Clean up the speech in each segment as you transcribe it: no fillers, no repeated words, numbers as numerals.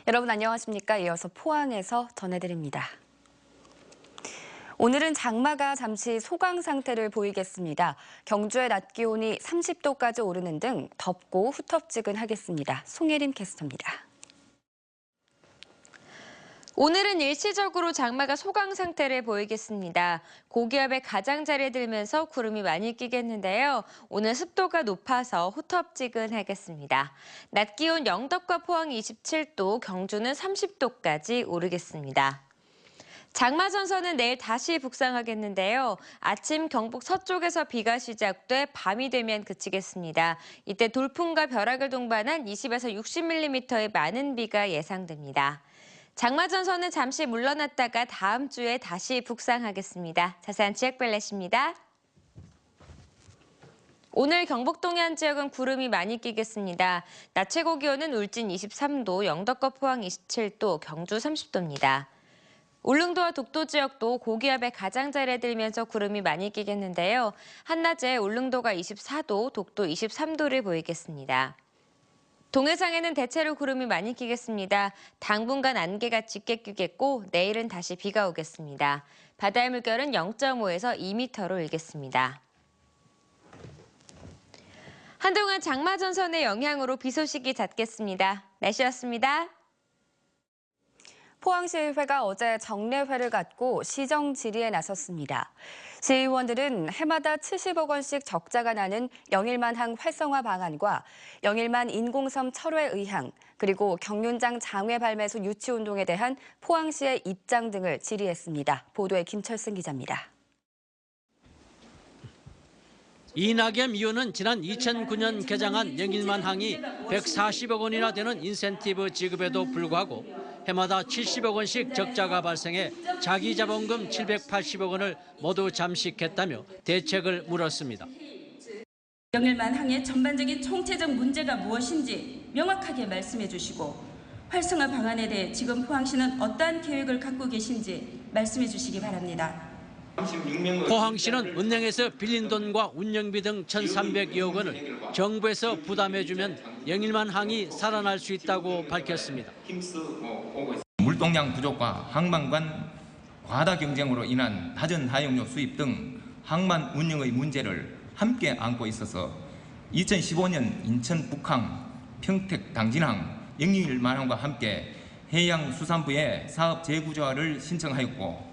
여러분 안녕하십니까? 이어서 포항에서 전해드립니다. 오늘은 장마가 잠시 소강 상태를 보이겠습니다. 경주의 낮 기온이 30도까지 오르는 등 덥고 후텁지근하겠습니다. 송예림 캐스터입니다. 오늘은 일시적으로 장마가 소강 상태를 보이겠습니다. 고기압의 가장자리에 들면서 구름이 많이 끼겠는데요. 오늘 습도가 높아서 후텁지근하겠습니다. 낮 기온 영덕과 포항 27도, 경주는 30도까지 오르겠습니다. 장마 전선은 내일 다시 북상하겠는데요. 아침 경북 서쪽에서 비가 시작돼 밤이 되면 그치겠습니다. 이때 돌풍과 벼락을 동반한 20에서 60mm의 많은 비가 예상됩니다. 장마 전선은 잠시 물러났다가 다음 주에 다시 북상하겠습니다. 자세한 지역 벨렛입니다. 오늘 경북 동해안 지역은 구름이 많이 끼겠습니다. 낮 최고 기온은 울진 23도, 영덕과 포항 27도, 경주 30도입니다. 울릉도와 독도 지역도 고기압의 가장자리에 들면서 구름이 많이 끼겠는데요. 한낮에 울릉도가 24도, 독도 23도를 보이겠습니다. 동해상에는 대체로 구름이 많이 끼겠습니다. 당분간 안개가 짙게 끼겠고 내일은 다시 비가 오겠습니다. 바다의 물결은 0.5에서 2m로 일겠습니다. 한동안 장마 전선의 영향으로 비 소식이 잦겠습니다. 날씨였습니다. 포항시의회가 어제 정례회를 갖고 시정 질의에 나섰습니다. 시의원들은 해마다 70억 원씩 적자가 나는 영일만항 활성화 방안과 영일만 인공섬 철회 의향, 그리고 경륜장 장외 발매소 유치 운동에 대한 포항시의 입장 등을 질의했습니다. 보도에 김철승 기자입니다. 이낙연 의원은 지난 2009년 개장한 영일만항이 140억 원이나 되는 인센티브 지급에도 불구하고 해마다 70억 원씩 적자가 발생해 자기자본금 780억 원을 모두 잠식했다며 대책을 물었습니다. 영일만항의 전반적인 총체적 문제가 무엇인지 명확하게 말씀해 주시고 활성화 방안에 대해 지금 포항시는 어떠한 계획을 갖고 계신지 말씀해 주시기 바랍니다. 포항시는 은행에서 빌린 돈과 운영비 등 1,300여억 원을 정부에서 부담해주면 영일만항이 살아날 수 있다고 밝혔습니다. 물동량 부족과 항만 간 과다 경쟁으로 인한 낮은 하용료 수입 등 항만 운영의 문제를 함께 안고 있어서 2015년 인천 북항, 평택 당진항, 영일만항과 함께 해양수산부에 사업 재구조화를 신청하였고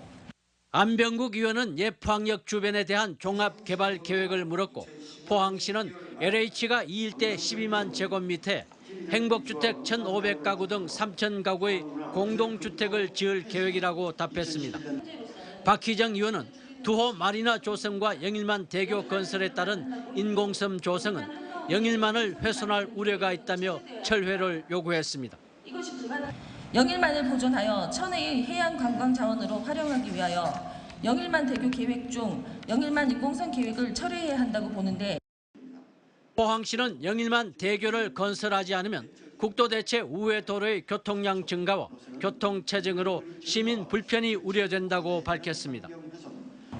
안병국 의원은 예포항역 주변에 대한 종합개발 계획을 물었고 포항시는 LH가 이 일대 12만 제곱미터에 행복주택 1,500가구 등 3,000가구의 공동주택을 지을 계획이라고 답했습니다. 박희정 의원은 두호 마리나 조성과 영일만 대교 건설에 따른 인공섬 조성은 영일만을 훼손할 우려가 있다며 철회를 요구했습니다. 영일만을 보존하여 천혜의 해양 관광 자원으로 활용하기 위하여 영일만 대교 계획 중 영일만 인공섬 계획을 철회해야 한다고 보는데 포항시는 영일만 대교를 건설하지 않으면 국도 대체 우회 도로의 교통량 증가와 교통체증으로 시민 불편이 우려된다고 밝혔습니다.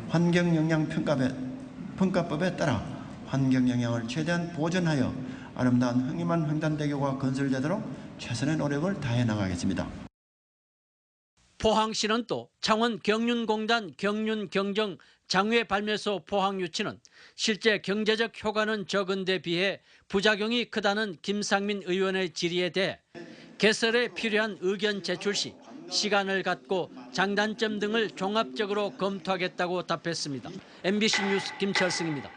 환경영향평가법에 따라 환경영향을 최대한 보존하여 아름다운 영일만 횡단대교가 건설되도록 최선의 노력을 다해 나가겠습니다. 포항시는 또 창원 경륜공단 경륜경정 장외 발매소 포항 유치는 실제 경제적 효과는 적은 데 비해 부작용이 크다는 김상민 의원의 질의에 대해 개설에 필요한 의견 제출 시 시간을 갖고 장단점 등을 종합적으로 검토하겠다고 답했습니다. MBC 뉴스 김철승입니다.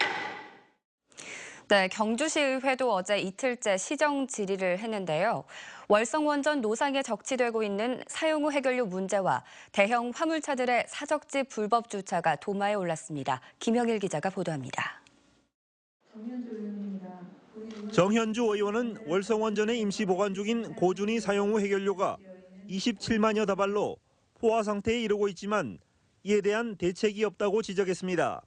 네, 경주시의회도 어제 이틀째 시정 질의를 했는데요. 월성원전 노상에 적치되고 있는 사용 후 해결료 문제와 대형 화물차들의 사적지 불법 주차가 도마에 올랐습니다. 김영일 기자가 보도합니다. 정현주 의원은 월성원전에 임시 보관 중인 고준위 사용 후 해결료가 27만여 다발로 포화 상태에 이르고 있지만 이에 대한 대책이 없다고 지적했습니다.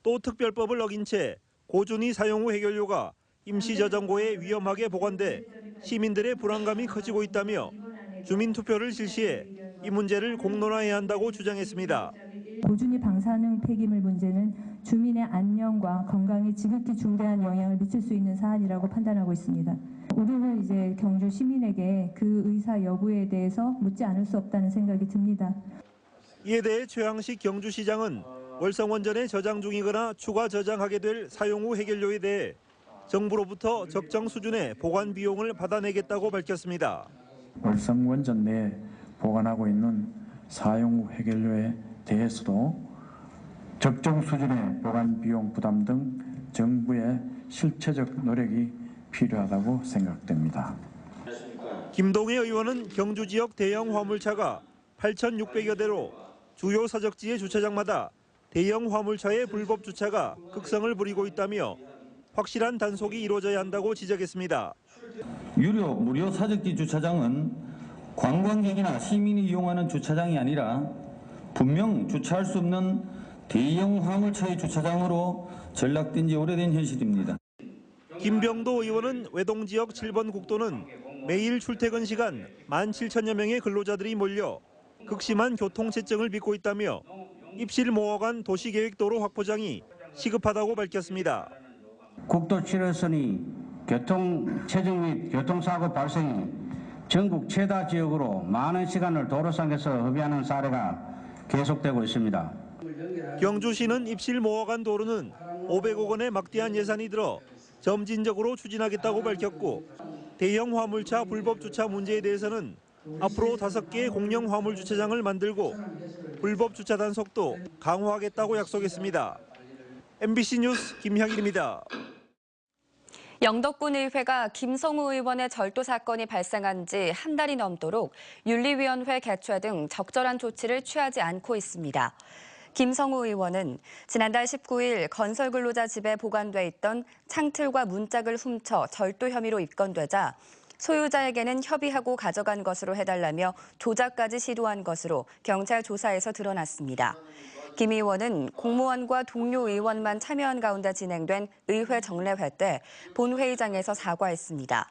또 특별법을 어긴 채 고준위 사용 후 해결료가 임시저장고에 위험하게 보관돼 시민들의 불안감이 커지고 있다며 주민투표를 실시해 이 문제를 공론화해야 한다고 주장했습니다. 고준위 방사능 폐기물 문제는 주민의 안녕과 건강에 지극히 중대한 영향을 미칠 수 있는 사안이라고 판단하고 있습니다. 우리는 이제 경주 시민에게 그 의사 여부에 대해서 묻지 않을 수 없다는 생각이 듭니다. 이에 대해 최양식 경주시장은 월성원전에 저장 중이거나 추가 저장하게 될 사용 후 해결료에 대해 정부로부터 적정 수준의 보관 비용을 받아내겠다고 밝혔습니다. 월성원전 내에 보관하고 있는 사용 후 해결료에 대해서도 적정 수준의 보관 비용 부담 등 정부의 실체적 노력이 필요하다고 생각됩니다. 김동애 의원은 경주 지역 대형 화물차가 8,600여 대로 주요 사적지의 주차장마다 대형 화물차의 불법 주차가 극성을 부리고 있다며 확실한 단속이 이루어져야 한다고 지적했습니다. 무료 사적지 주차장은 관광객이나 시민이 이용하는 주차장이 아니라 분명 주차할 수 없는 대형 화물차의 주차장으로 전락된 지 오래된 현실입니다. 김병도 의원은 외동 지역 7번 국도는 매일 출퇴근 시간 17,000여 명의 근로자들이 몰려 극심한 교통체증을 빚고 있다며 입실 모호간 도시계획도로 확보장이 시급하다고 밝혔습니다. 국도 7호선이 교통체증 및 교통사고 발생이 전국 최다 지역으로 많은 시간을 도로상에서 허비하는 사례가 계속되고 있습니다. 경주시는 입실 모호간 도로는 500억 원의 막대한 예산이 들어 점진적으로 추진하겠다고 밝혔고 대형 화물차 불법 주차 문제에 대해서는 앞으로 5개의 공영 화물 주차장을 만들고 불법 주차 단속도 강화하겠다고 약속했습니다. MBC 뉴스 김향일입니다. 영덕군의회가 김성우 의원의 절도 사건이 발생한 지 한 달이 넘도록 윤리위원회 개최 등 적절한 조치를 취하지 않고 있습니다. 김성우 의원은 지난달 19일 건설근로자 집에 보관돼 있던 창틀과 문짝을 훔쳐 절도 혐의로 입건되자 소유자에게는 협의하고 가져간 것으로 해달라며 조작까지 시도한 것으로 경찰 조사에서 드러났습니다. 김 의원은 공무원과 동료 의원만 참여한 가운데 진행된 의회 정례회 때 본회의장에서 사과했습니다.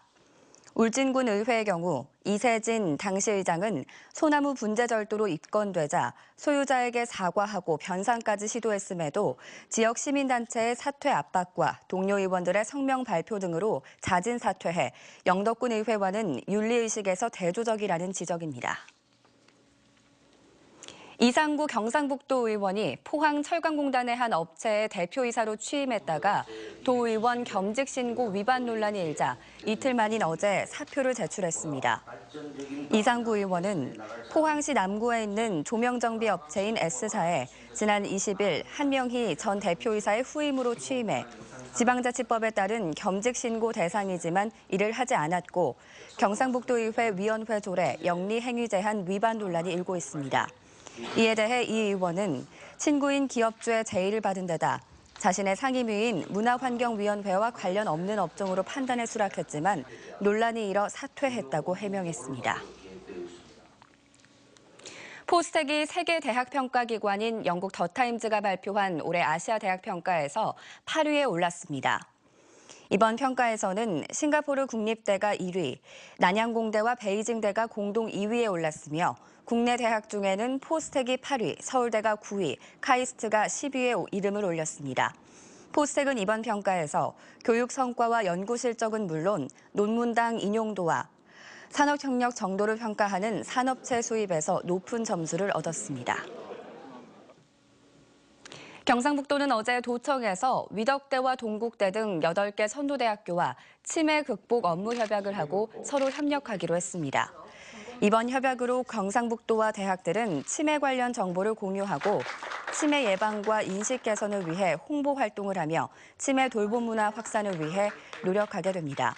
울진군 의회의 경우 이세진 당시 의장은 소나무 분재 절도로 입건되자 소유자에게 사과하고 변상까지 시도했음에도 지역 시민단체의 사퇴 압박과 동료 의원들의 성명 발표 등으로 자진 사퇴해 영덕군 의회와는 윤리의식에서 대조적이라는 지적입니다. 이상구 경상북도 의원이 포항 철강공단의 한 업체의 대표이사로 취임했다가 도의원 겸직 신고 위반 논란이 일자 이틀 만인 어제 사표를 제출했습니다. 이상구 의원은 포항시 남구에 있는 조명정비 업체인 S사에 지난 20일 한명희 전 대표이사의 후임으로 취임해 지방자치법에 따른 겸직 신고 대상이지만 이를 하지 않았고 경상북도의회 위원회 조례 영리행위 제한 위반 논란이 일고 있습니다. 이에 대해 이 의원은 친구인 기업주의 제의를 받은 데다 자신의 상임위인 문화환경위원회와 관련 없는 업종으로 판단에 수락했지만 논란이 일어 사퇴했다고 해명했습니다. 포스텍이 세계 대학 평가 기관인 영국 더타임즈가 발표한 올해 아시아 대학 평가에서 8위에 올랐습니다. 이번 평가에서는 싱가포르 국립대가 1위, 난양공대와 베이징대가 공동 2위에 올랐으며 국내 대학 중에는 포스텍이 8위, 서울대가 9위, 카이스트가 10위에 이름을 올렸습니다. 포스텍은 이번 평가에서 교육 성과와 연구 실적은 물론 논문당 인용도와 산업 협력 정도를 평가하는 산업체 수입에서 높은 점수를 얻었습니다. 경상북도는 어제 도청에서 위덕대와 동국대 등 8개 선도대학교와 치매 극복 업무 협약을 하고 서로 협력하기로 했습니다. 이번 협약으로 경상북도와 대학들은 치매 관련 정보를 공유하고 치매 예방과 인식 개선을 위해 홍보 활동을 하며 치매 돌봄 문화 확산을 위해 노력하게 됩니다.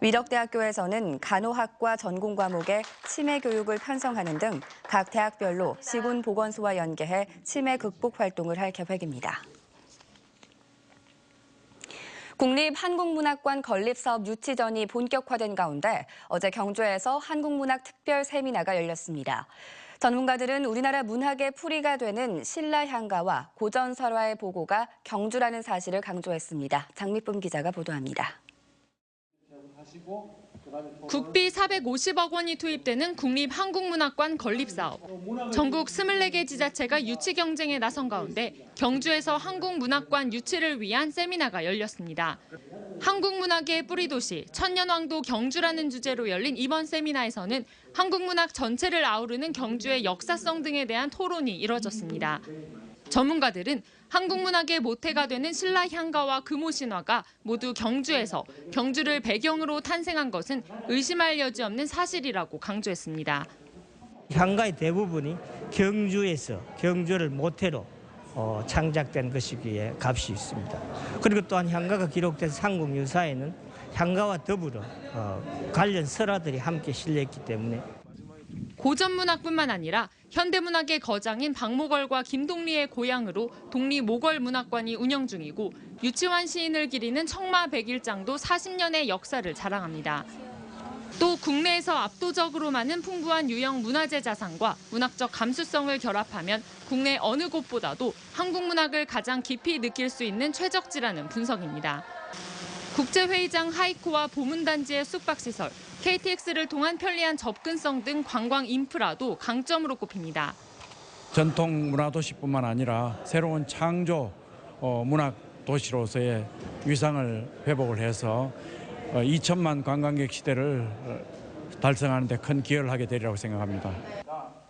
위덕대학교에서는 간호학과 전공 과목에 치매 교육을 편성하는 등 각 대학별로 시군보건소와 연계해 치매 극복 활동을 할 계획입니다. 국립한국문학관 건립사업 유치전이 본격화된 가운데 어제 경주에서 한국문학 특별 세미나가 열렸습니다. 전문가들은 우리나라 문학의 풀이가 되는 신라향가와 고전설화의 보고가 경주라는 사실을 강조했습니다. 장미쁨 기자가 보도합니다. 국비 450억 원이 투입되는 국립한국문학관 건립사업. 전국 24개 지자체가 유치 경쟁에 나선 가운데 경주에서 한국문학관 유치를 위한 세미나가 열렸습니다. 한국문학의 뿌리도시 천년왕도 경주라는 주제로 열린 이번 세미나에서는 한국문학 전체를 아우르는 경주의 역사성 등에 대한 토론이 이뤄졌습니다. 전문가들은 한국문학의 모태가 되는 신라 향가와 금오 신화가 모두 경주에서 경주를 배경으로 탄생한 것은 의심할 여지 없는 사실이라고 강조했습니다. 향가의 대부분이 경주에서 경주를 모태로 창작된 것이기에 값이 있습니다. 그리고 또한 향가가 기록된 삼국유사에는 향가와 더불어 관련 설화들이 함께 실려있기 때문에 고전문학뿐만 아니라 현대문학의 거장인 박목월과 김동리의 고향으로 독립모걸문학관이 운영 중이고 유치환 시인을 기리는 청마백일장도 40년의 역사를 자랑합니다. 또 국내에서 압도적으로 많은 풍부한 유형 문화재 자산과 문학적 감수성을 결합하면 국내 어느 곳보다도 한국 문학을 가장 깊이 느낄 수 있는 최적지라는 분석입니다. 국제회의장 하이코와 보문단지의 숙박시설, KTX를 통한 편리한 접근성 등 관광 인프라도 강점으로 꼽힙니다. 전통 문화도시뿐만 아니라 새로운 창조 문학도시로서의 위상을 회복을 해서 2천만 관광객 시대를 달성하는 데 큰 기여를 하게 되리라고 생각합니다.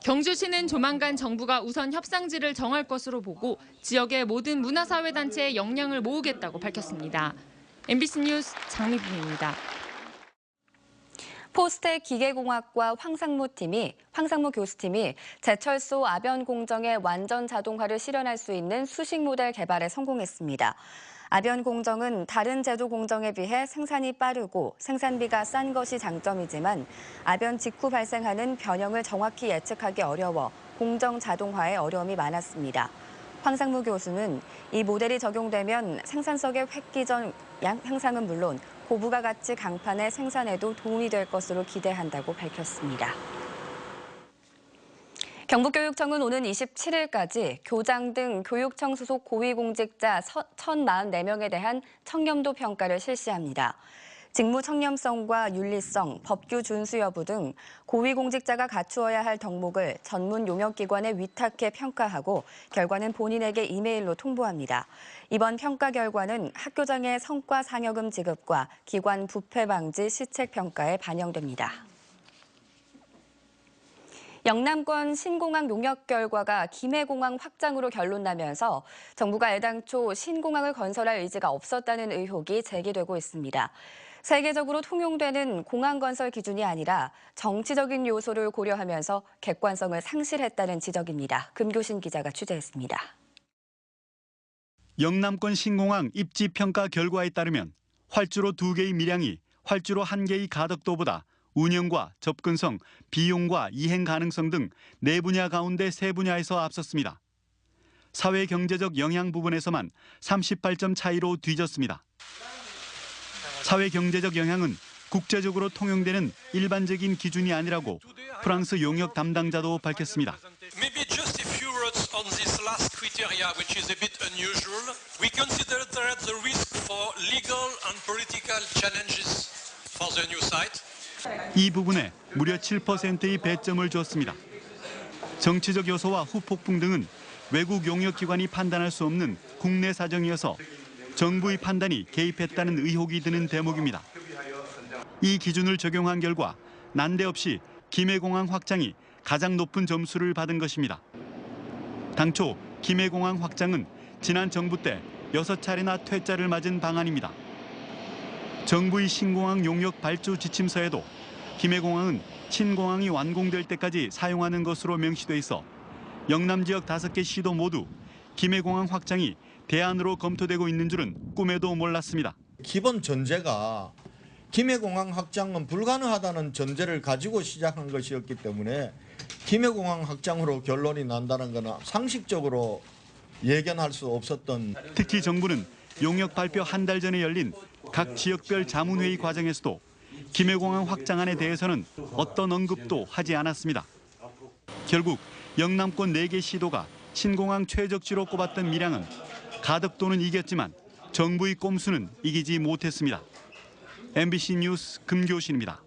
경주시는 조만간 정부가 우선 협상지를 정할 것으로 보고 지역의 모든 문화사회단체의 역량을 모으겠다고 밝혔습니다. MBC 뉴스 장미빈입니다. 포스텍 기계공학과 황상무 교수팀이 제철소 아변 공정의 완전 자동화를 실현할 수 있는 수식 모델 개발에 성공했습니다. 아변 공정은 다른 제조 공정에 비해 생산이 빠르고 생산비가 싼 것이 장점이지만 아변 직후 발생하는 변형을 정확히 예측하기 어려워 공정 자동화에 어려움이 많았습니다. 황상무 교수는 이 모델이 적용되면 생산성의 획기적 향상은 물론 고부가 가치 강판의 생산에도 도움이 될 것으로 기대한다고 밝혔습니다. 경북교육청은 오는 27일까지 교장 등 교육청 소속 고위공직자 1,044명에 대한 청렴도 평가를 실시합니다. 직무 청렴성과 윤리성, 법규 준수 여부 등 고위공직자가 갖추어야 할 덕목을 전문 용역기관에 위탁해 평가하고 결과는 본인에게 이메일로 통보합니다. 이번 평가 결과는 학교장의 성과 상여금 지급과 기관 부패 방지 시책 평가에 반영됩니다. 영남권 신공항 용역 결과가 김해공항 확장으로 결론나면서 정부가 애당초 신공항을 건설할 의지가 없었다는 의혹이 제기되고 있습니다. 세계적으로 통용되는 공항 건설 기준이 아니라 정치적인 요소를 고려하면서 객관성을 상실했다는 지적입니다. 금교신 기자가 취재했습니다. 영남권 신공항 입지 평가 결과에 따르면 활주로 2개의 밀양이 활주로 1개의 가덕도보다 운영과 접근성, 비용과 이행 가능성 등 4분야 가운데 3분야에서 앞섰습니다. 사회경제적 영향 부분에서만 38점 차이로 뒤졌습니다. 사회경제적 영향은 국제적으로 통용되는 일반적인 기준이 아니라고 프랑스 용역 담당자도 밝혔습니다. Maybe just a few words on this last criteria, which is a bit unusual. We consider that the risk for legal and political challenges for the new site. 이 부분에 무려 7%의 배점을 줬습니다. 정치적 요소와 후폭풍 등은 외국 용역기관이 판단할 수 없는 국내 사정이어서 정부의 판단이 개입했다는 의혹이 드는 대목입니다. 이 기준을 적용한 결과 난데없이 김해공항 확장이 가장 높은 점수를 받은 것입니다. 당초 김해공항 확장은 지난 정부 때 6차례나 퇴짜를 맞은 방안입니다. 정부의 신공항 용역 발주 지침서에도 김해공항은 신공항이 완공될 때까지 사용하는 것으로 명시돼 있어 영남 지역 5개 시도 모두 김해공항 확장이 대안으로 검토되고 있는 줄은 꿈에도 몰랐습니다. 기본 전제가 김해공항 확장은 불가능하다는 전제를 가지고 시작한 것이었기 때문에 김해공항 확장으로 결론이 난다는 것은 상식적으로 예견할 수 없었던. 특히 정부는 용역 발표 한 달 전에 열린 각 지역별 자문회의 과정에서도 김해공항 확장안에 대해서는 어떤 언급도 하지 않았습니다. 결국 영남권 4개 시도가 신공항 최적지로 꼽았던 밀양은 가덕도는 이겼지만 정부의 꼼수는 이기지 못했습니다. MBC 뉴스 금교신입니다.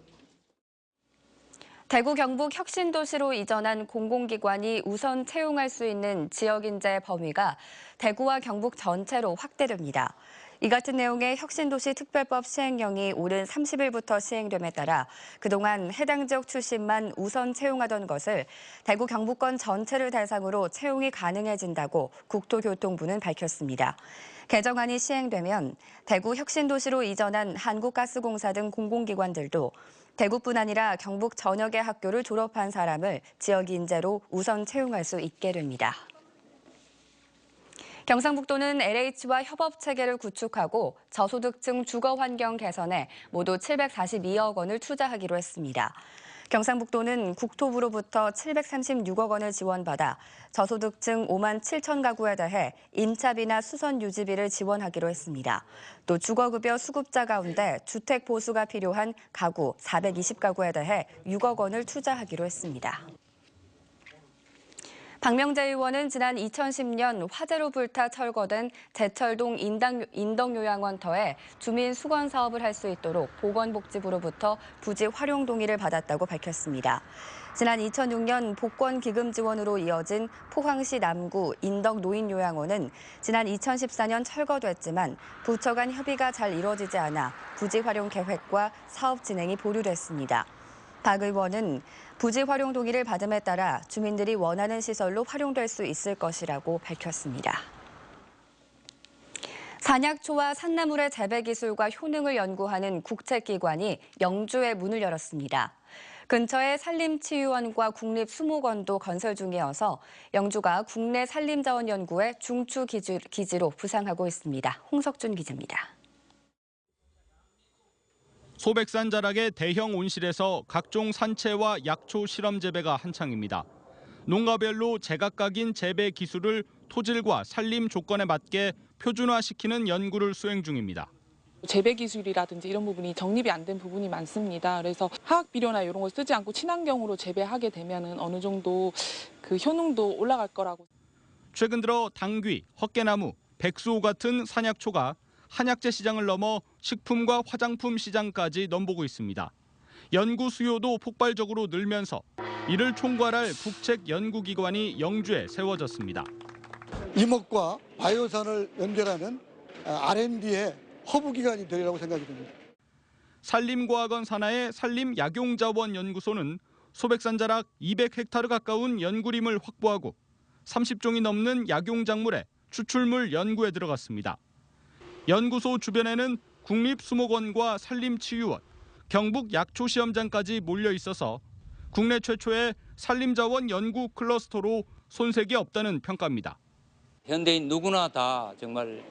대구 경북 혁신도시로 이전한 공공기관이 우선 채용할 수 있는 지역인재 범위가 대구와 경북 전체로 확대됩니다. 이 같은 내용의 혁신도시 특별법 시행령이 오는 30일부터 시행됨에 따라 그동안 해당 지역 출신만 우선 채용하던 것을 대구 경북권 전체를 대상으로 채용이 가능해진다고 국토교통부는 밝혔습니다. 개정안이 시행되면 대구 혁신도시로 이전한 한국가스공사 등 공공기관들도 대구뿐 아니라 경북 전역의 학교를 졸업한 사람을 지역 인재로 우선 채용할 수 있게 됩니다. 경상북도는 LH와 협업 체계를 구축하고 저소득층 주거 환경 개선에 모두 742억 원을 투자하기로 했습니다. 경상북도는 국토부로부터 736억 원을 지원받아 저소득층 5만 7천 가구에 대해 임차비나 수선 유지비를 지원하기로 했습니다. 또 주거급여 수급자 가운데 주택 보수가 필요한 가구 420가구에 대해 6억 원을 투자하기로 했습니다. 박명재 의원은 지난 2010년 화재로 불타 철거된 제철동 인덕요양원터에 주민 수건 사업을 할 수 있도록 보건복지부로부터 부지 활용 동의를 받았다고 밝혔습니다. 지난 2006년 복권 기금 지원으로 이어진 포항시 남구 인덕노인요양원은 지난 2014년 철거됐지만 부처 간 협의가 잘 이루어지지 않아 부지 활용 계획과 사업 진행이 보류됐습니다. 박 의원은 부지 활용 동의를 받음에 따라 주민들이 원하는 시설로 활용될 수 있을 것이라고 밝혔습니다. 산약초와 산나물의 재배 기술과 효능을 연구하는 국책기관이 영주에 문을 열었습니다. 근처에 산림치유원과 국립수목원도 건설 중이어서 영주가 국내 산림자원 연구의 중추 기지로 부상하고 있습니다. 홍석준 기자입니다. 소백산 자락의 대형 온실에서 각종 산채와 약초 실험 재배가 한창입니다. 농가별로 제각각인 재배 기술을 토질과 산림 조건에 맞게 표준화시키는 연구를 수행 중입니다. 재배 기술이라든지 이런 부분이 정립이 안 된 부분이 많습니다. 그래서 화학 비료나 이런 걸 쓰지 않고 친환경으로 재배하게 되면은 어느 정도 그 효능도 올라갈 거라고. 최근 들어 당귀, 헛개나무, 백수호 같은 산약초가 한약재 시장을 넘어 식품과 화장품 시장까지 넘보고 있습니다. 연구 수요도 폭발적으로 늘면서 이를 총괄할 국책연구기관이 영주에 세워졌습니다. 임업과 바이오산을 연결하는 R&D의 허브기관이 되리라고 생각이 듭니다. 산림과학원 산하의 산림약용자원연구소는 소백산 자락 200헥타르 가까운 연구림을 확보하고 30종이 넘는 약용작물의 추출물 연구에 들어갔습니다. 연구소 주변에는 국립수목원과 산림치유원, 경북약초시험장까지 몰려 있어서 국내 최초의 산림자원 연구 클러스터로 손색이 없다는 평가입니다. 현대인 누구나 다 정말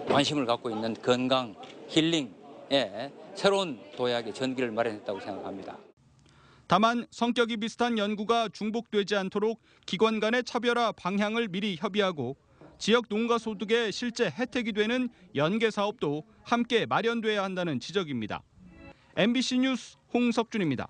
관심을 갖고 있는 건강, 힐링에 새로운 도약의 전기를 마련했다고 생각합니다. 다만 성격이 비슷한 연구가 중복되지 않도록 기관 간의 차별화 방향을 미리 협의하고 지역 농가 소득에 실제 혜택이 되는 연계 사업도 함께 마련돼야 한다는 지적입니다. MBC 뉴스 홍석준입니다.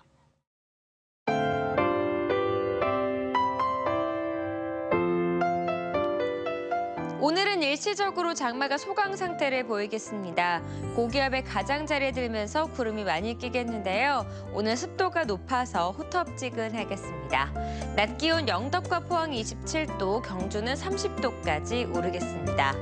오늘은 일시적으로 장마가 소강 상태를 보이겠습니다. 고기압의 가장자리에 들면서 구름이 많이 끼겠는데요. 오늘 습도가 높아서 후텁지근하겠습니다. 낮 기온 영덕과 포항 27도, 경주는 30도까지 오르겠습니다.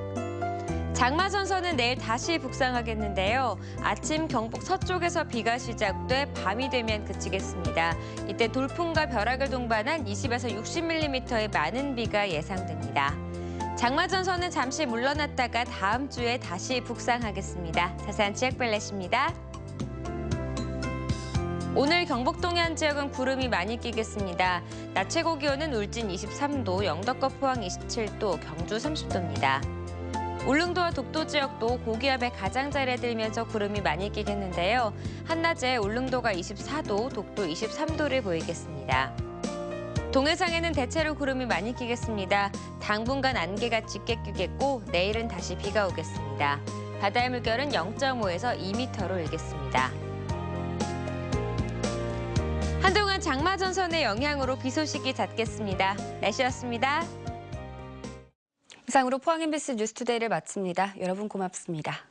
장마 전선은 내일 다시 북상하겠는데요. 아침 경북 서쪽에서 비가 시작돼 밤이 되면 그치겠습니다. 이때 돌풍과 벼락을 동반한 20에서 60mm의 많은 비가 예상됩니다. 장마 전선은 잠시 물러났다가 다음 주에 다시 북상하겠습니다. 자세한 지역 발렛입니다. 오늘 경북 동해안 지역은 구름이 많이 끼겠습니다. 낮 최고 기온은 울진 23도, 영덕과 포항 27도, 경주 30도입니다. 울릉도와 독도 지역도 고기압의 가장자리에 들면서 구름이 많이 끼겠는데요. 한낮에 울릉도가 24도, 독도 23도를 보이겠습니다. 동해상에는 대체로 구름이 많이 끼겠습니다. 당분간 안개가 짙게 끼겠고 내일은 다시 비가 오겠습니다. 바다의 물결은 0.5에서 2m로 일겠습니다. 한동안 장마 전선의 영향으로 비 소식이 잦겠습니다. 날씨였습니다. 이상으로 포항 MBC 뉴스투데이를 마칩니다. 여러분 고맙습니다.